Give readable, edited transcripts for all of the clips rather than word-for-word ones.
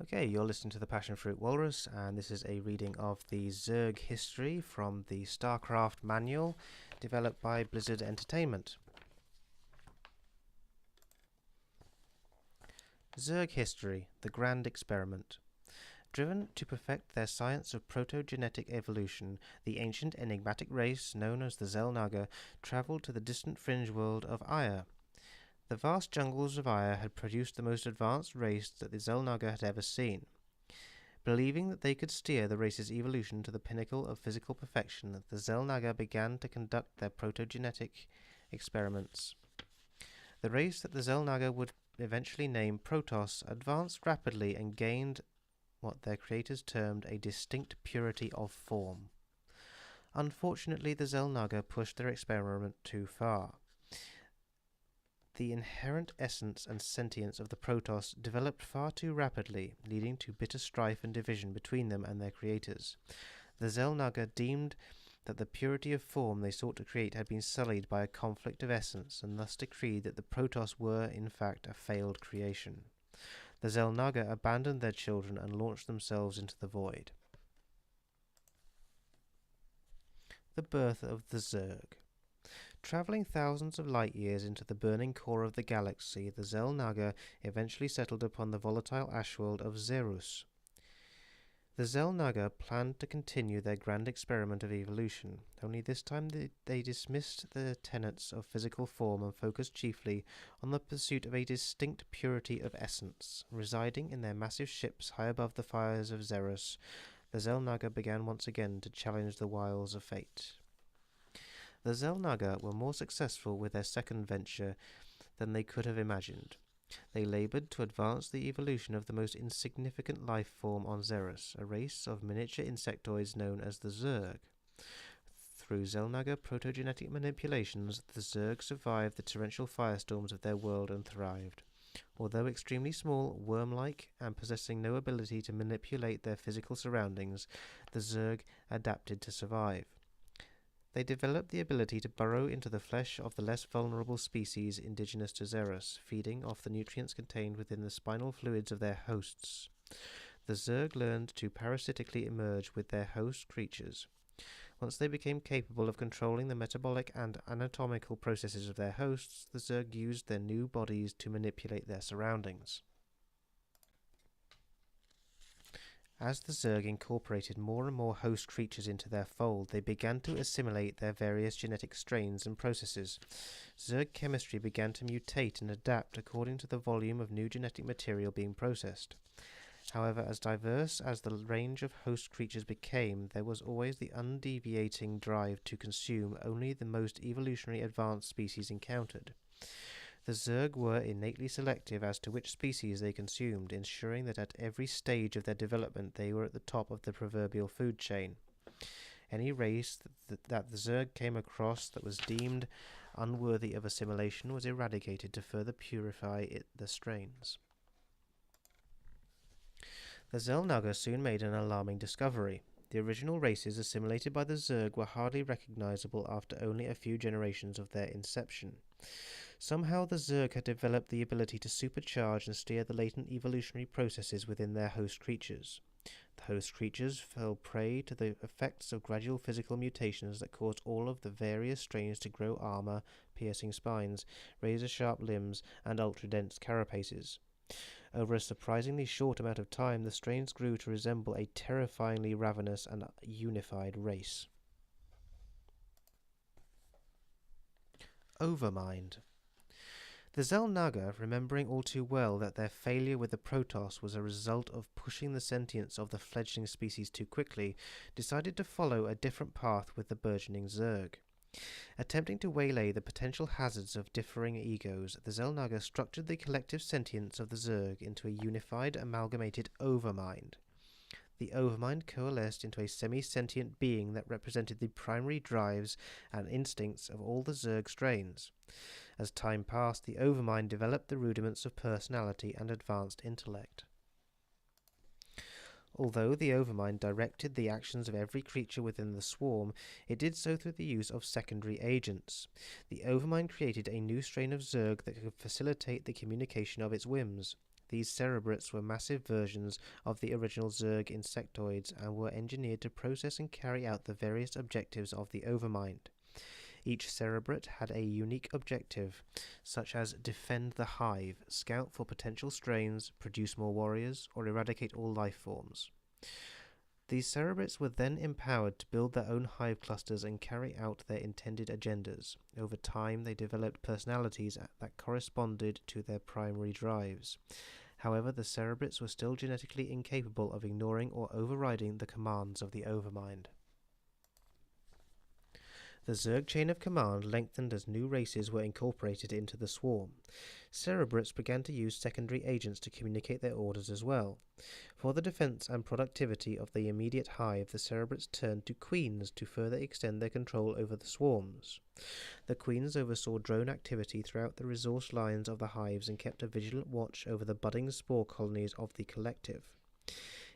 Okay, you're listening to the Passionfruit Whalrus, and this is a reading of the Zerg History from the Starcraft Manual, developed by Blizzard Entertainment. Zerg History, the Grand Experiment. Driven to perfect their science of protogenetic evolution, the ancient enigmatic race known as the Xel'Naga travelled to the distant fringe world of Aya. The vast jungles of Aya had produced the most advanced race that the Xel'Naga had ever seen. Believing that they could steer the race's evolution to the pinnacle of physical perfection, the Xel'Naga began to conduct their protogenetic experiments. The race that the Xel'Naga would eventually name Protoss advanced rapidly and gained what their creators termed a distinct purity of form. Unfortunately, the Xel'Naga pushed their experiment too far. The inherent essence and sentience of the Protoss developed far too rapidly, leading to bitter strife and division between them and their creators. The Xel'Naga deemed that the purity of form they sought to create had been sullied by a conflict of essence, and thus decreed that the Protoss were, in fact, a failed creation. The Xel'Naga abandoned their children and launched themselves into the void. The birth of the Zerg. Travelling thousands of light years into the burning core of the galaxy, the Xel'Naga eventually settled upon the volatile ash world of Whalrus. The Xel'Naga planned to continue their grand experiment of evolution, only this time they dismissed the tenets of physical form and focused chiefly on the pursuit of a distinct purity of essence. Residing in their massive ships high above the fires of Whalrus, the Xel'Naga began once again to challenge the wiles of fate. The Xel'Naga were more successful with their second venture than they could have imagined. They laboured to advance the evolution of the most insignificant life form on Whalrus, a race of miniature insectoids known as the Zerg. Through Xel'Naga protogenetic manipulations, the Zerg survived the torrential firestorms of their world and thrived. Although extremely small, worm-like, and possessing no ability to manipulate their physical surroundings, the Zerg adapted to survive. They developed the ability to burrow into the flesh of the less vulnerable species indigenous to Whalrus, feeding off the nutrients contained within the spinal fluids of their hosts. The Zerg learned to parasitically emerge with their host creatures. Once they became capable of controlling the metabolic and anatomical processes of their hosts, the Zerg used their new bodies to manipulate their surroundings. As the Zerg incorporated more and more host creatures into their fold, they began to assimilate their various genetic strains and processes. Zerg chemistry began to mutate and adapt according to the volume of new genetic material being processed. However, as diverse as the range of host creatures became, there was always the undeviating drive to consume only the most evolutionarily advanced species encountered. The Zerg were innately selective as to which species they consumed, ensuring that at every stage of their development they were at the top of the proverbial food chain. Any race that the Zerg came across that was deemed unworthy of assimilation was eradicated to further purify the strains. The Xel'Naga soon made an alarming discovery. The original races assimilated by the Zerg were hardly recognizable after only a few generations of their inception. Somehow the Zerg had developed the ability to supercharge and steer the latent evolutionary processes within their host creatures. The host creatures fell prey to the effects of gradual physical mutations that caused all of the various strains to grow armor, piercing spines, razor-sharp limbs, and ultra-dense carapaces. Over a surprisingly short amount of time, the strains grew to resemble a terrifyingly ravenous and unified race. Overmind. The Xel'Naga, remembering all too well that their failure with the Protoss was a result of pushing the sentience of the fledgling species too quickly, decided to follow a different path with the burgeoning Zerg. Attempting to waylay the potential hazards of differing egos, the Xel'Naga structured the collective sentience of the Zerg into a unified, amalgamated Overmind. The Overmind coalesced into a semi-sentient being that represented the primary drives and instincts of all the Zerg strains. As time passed, the Overmind developed the rudiments of personality and advanced intellect. Although the Overmind directed the actions of every creature within the swarm, it did so through the use of secondary agents. The Overmind created a new strain of Zerg that could facilitate the communication of its whims. These cerebrates were massive versions of the original Zerg insectoids and were engineered to process and carry out the various objectives of the Overmind. Each cerebrate had a unique objective, such as defend the hive, scout for potential strains, produce more warriors, or eradicate all life forms. These cerebrates were then empowered to build their own hive clusters and carry out their intended agendas. Over time, they developed personalities that corresponded to their primary drives. However, the cerebrates were still genetically incapable of ignoring or overriding the commands of the Overmind. The Zerg chain of command lengthened as new races were incorporated into the swarm. Cerebrates began to use secondary agents to communicate their orders as well. For the defense and productivity of the immediate hive, the cerebrates turned to queens to further extend their control over the swarms. The queens oversaw drone activity throughout the resource lines of the hives and kept a vigilant watch over the budding spore colonies of the collective.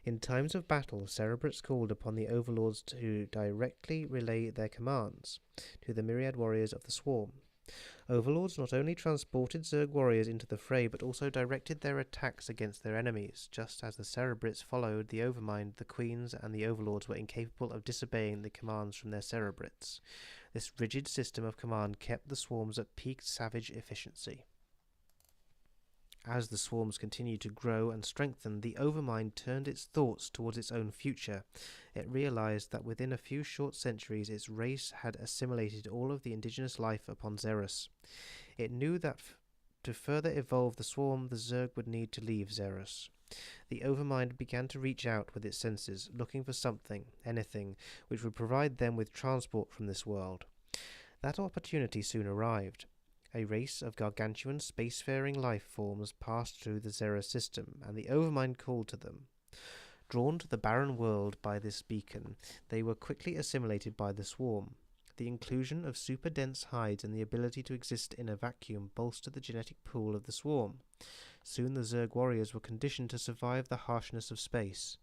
In times of battle, cerebrates called upon the overlords to directly relay their commands to the myriad warriors of the swarm. Overlords not only transported Zerg warriors into the fray, but also directed their attacks against their enemies. Just as the cerebrates followed the Overmind, the queens and the overlords were incapable of disobeying the commands from their cerebrates. This rigid system of command kept the swarms at peak savage efficiency. As the swarms continued to grow and strengthen, the Overmind turned its thoughts towards its own future. It realized that within a few short centuries its race had assimilated all of the indigenous life upon Zerus. It knew that to further evolve the swarm, the Zerg would need to leave Zerus. The Overmind began to reach out with its senses, looking for something, anything, which would provide them with transport from this world. That opportunity soon arrived. A race of gargantuan spacefaring life forms passed through the Zerus system, and the Overmind called to them. Drawn to the barren world by this beacon, they were quickly assimilated by the swarm. The inclusion of super-dense hides and the ability to exist in a vacuum bolstered the genetic pool of the swarm. Soon the Zerg warriors were conditioned to survive the harshness of space.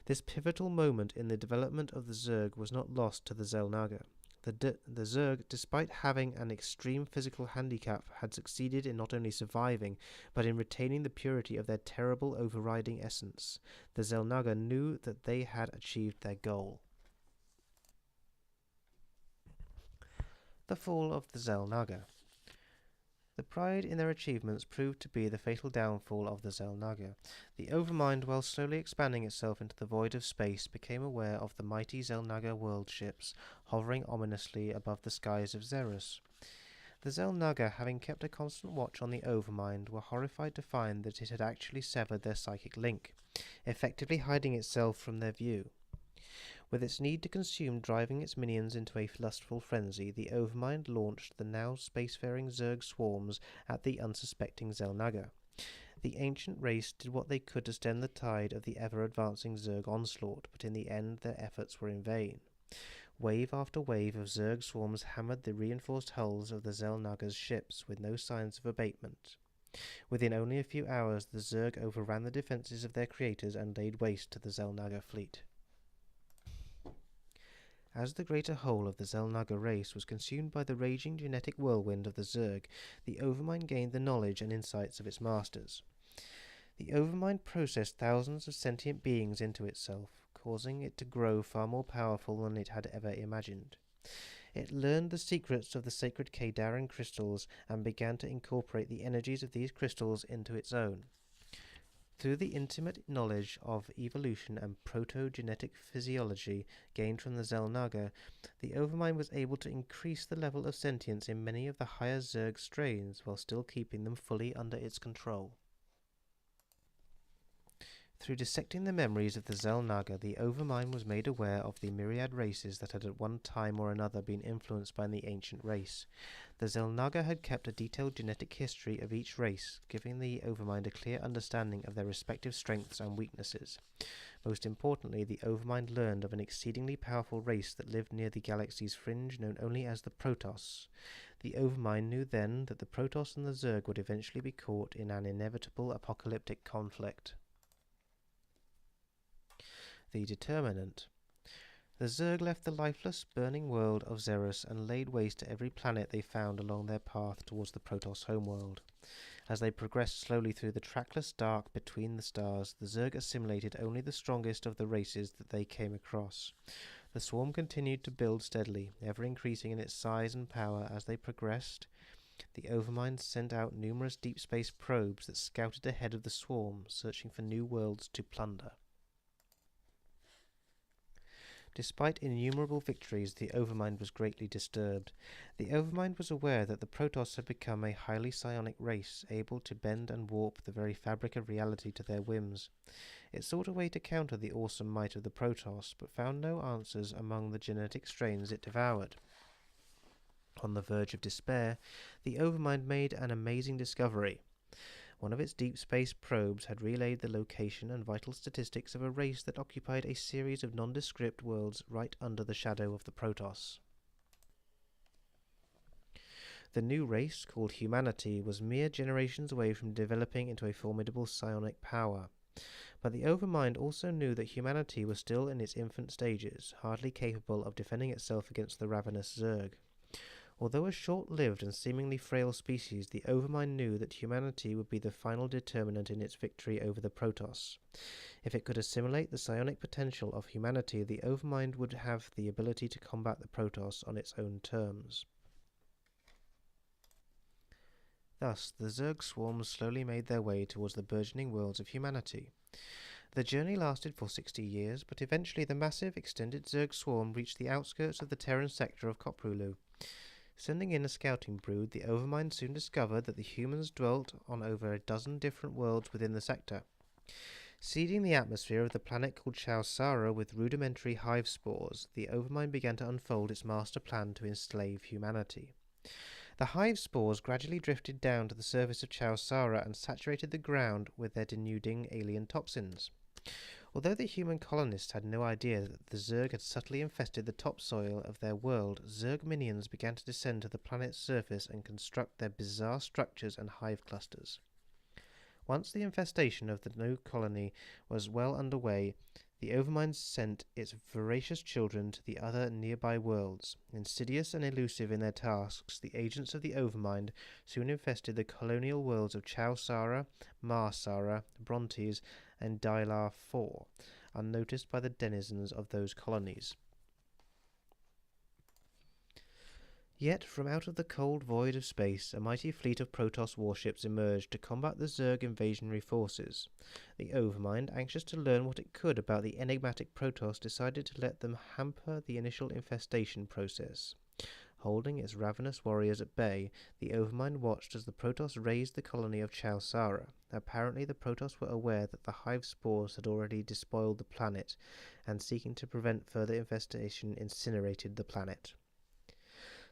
This pivotal moment in the development of the Zerg was not lost to the Xel'Naga. The Zerg, despite having an extreme physical handicap, had succeeded in not only surviving, but in retaining the purity of their terrible overriding essence. The Xel'Naga knew that they had achieved their goal. The fall of the Xel'Naga. The pride in their achievements proved to be the fatal downfall of the Xel'Naga. The Overmind, while slowly expanding itself into the void of space, became aware of the mighty Xel'Naga world ships hovering ominously above the skies of Zerus. The Xel'Naga, having kept a constant watch on the Overmind, were horrified to find that it had actually severed their psychic link, effectively hiding itself from their view. With its need to consume driving its minions into a lustful frenzy, the Overmind launched the now spacefaring Zerg swarms at the unsuspecting Xel'Naga. The ancient race did what they could to stem the tide of the ever-advancing Zerg onslaught, but in the end their efforts were in vain. Wave after wave of Zerg swarms hammered the reinforced hulls of the Xel'Naga's ships, with no signs of abatement. Within only a few hours, the Zerg overran the defences of their creators and laid waste to the Xel'Naga fleet. As the greater whole of the Xel'Naga race was consumed by the raging genetic whirlwind of the Zerg, the Overmind gained the knowledge and insights of its masters. The Overmind processed thousands of sentient beings into itself, causing it to grow far more powerful than it had ever imagined. It learned the secrets of the sacred Kadaran crystals and began to incorporate the energies of these crystals into its own. Through the intimate knowledge of evolution and proto-genetic physiology gained from the Xel'Naga, the Overmind was able to increase the level of sentience in many of the higher Zerg strains while still keeping them fully under its control. Through dissecting the memories of the Xel'Naga, the Overmind was made aware of the myriad races that had at one time or another been influenced by the ancient race. The Xel'Naga had kept a detailed genetic history of each race, giving the Overmind a clear understanding of their respective strengths and weaknesses. Most importantly, the Overmind learned of an exceedingly powerful race that lived near the galaxy's fringe, known only as the Protoss. The Overmind knew then that the Protoss and the Zerg would eventually be caught in an inevitable apocalyptic conflict. The Determinant. The Zerg left the lifeless, burning world of Zerus and laid waste to every planet they found along their path towards the Protoss homeworld. As they progressed slowly through the trackless dark between the stars, the Zerg assimilated only the strongest of the races that they came across. The swarm continued to build steadily, ever increasing in its size and power as they progressed. The Overmind sent out numerous deep space probes that scouted ahead of the swarm, searching for new worlds to plunder. Despite innumerable victories, the Overmind was greatly disturbed. The Overmind was aware that the Protoss had become a highly psionic race, able to bend and warp the very fabric of reality to their whims. It sought a way to counter the awesome might of the Protoss, but found no answers among the genetic strains it devoured. On the verge of despair, the Overmind made an amazing discovery. One of its deep space probes had relayed the location and vital statistics of a race that occupied a series of nondescript worlds right under the shadow of the Protoss. The new race, called humanity, was mere generations away from developing into a formidable psionic power. But the Overmind also knew that humanity was still in its infant stages, hardly capable of defending itself against the ravenous Zerg. Although a short-lived and seemingly frail species, the Overmind knew that humanity would be the final determinant in its victory over the Protoss. If it could assimilate the psionic potential of humanity, the Overmind would have the ability to combat the Protoss on its own terms. Thus, the Zerg swarms slowly made their way towards the burgeoning worlds of humanity. The journey lasted for 60 years, but eventually the massive, extended Zerg swarm reached the outskirts of the Terran sector of Koprulu. Sending in a scouting brood, the Overmind soon discovered that the humans dwelt on over a dozen different worlds within the sector. Seeding the atmosphere of the planet called Chowsara with rudimentary hive spores, the Overmind began to unfold its master plan to enslave humanity. The hive spores gradually drifted down to the surface of Chowsara and saturated the ground with their denuding alien toxins. Although the human colonists had no idea that the Zerg had subtly infested the topsoil of their world, Zerg minions began to descend to the planet's surface and construct their bizarre structures and hive clusters. Once the infestation of the new colony was well underway, the Overmind sent its voracious children to the other nearby worlds. Insidious and elusive in their tasks, the agents of the Overmind soon infested the colonial worlds of Chowsara, Marsara, Brontes, and Dylar IV, unnoticed by the denizens of those colonies. Yet, from out of the cold void of space, a mighty fleet of Protoss warships emerged to combat the Zerg invasionary forces. The Overmind, anxious to learn what it could about the enigmatic Protoss, decided to let them hamper the initial infestation process. Holding its ravenous warriors at bay, the Overmind watched as the Protoss razed the colony of Chowsara. Apparently the Protoss were aware that the hive spores had already despoiled the planet, and seeking to prevent further infestation, incinerated the planet.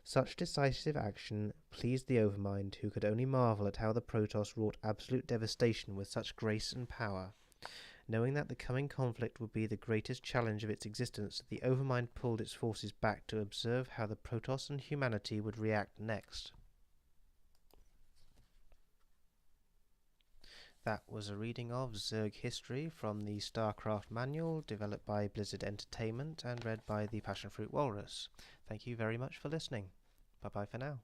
Such decisive action pleased the Overmind, who could only marvel at how the Protoss wrought absolute devastation with such grace and power. Knowing that the coming conflict would be the greatest challenge of its existence, the Overmind pulled its forces back to observe how the Protoss and humanity would react next. That was a reading of Zerg History from the Starcraft Manual, developed by Blizzard Entertainment and read by the Passionfruit Whalrus. Thank you very much for listening. Bye bye for now.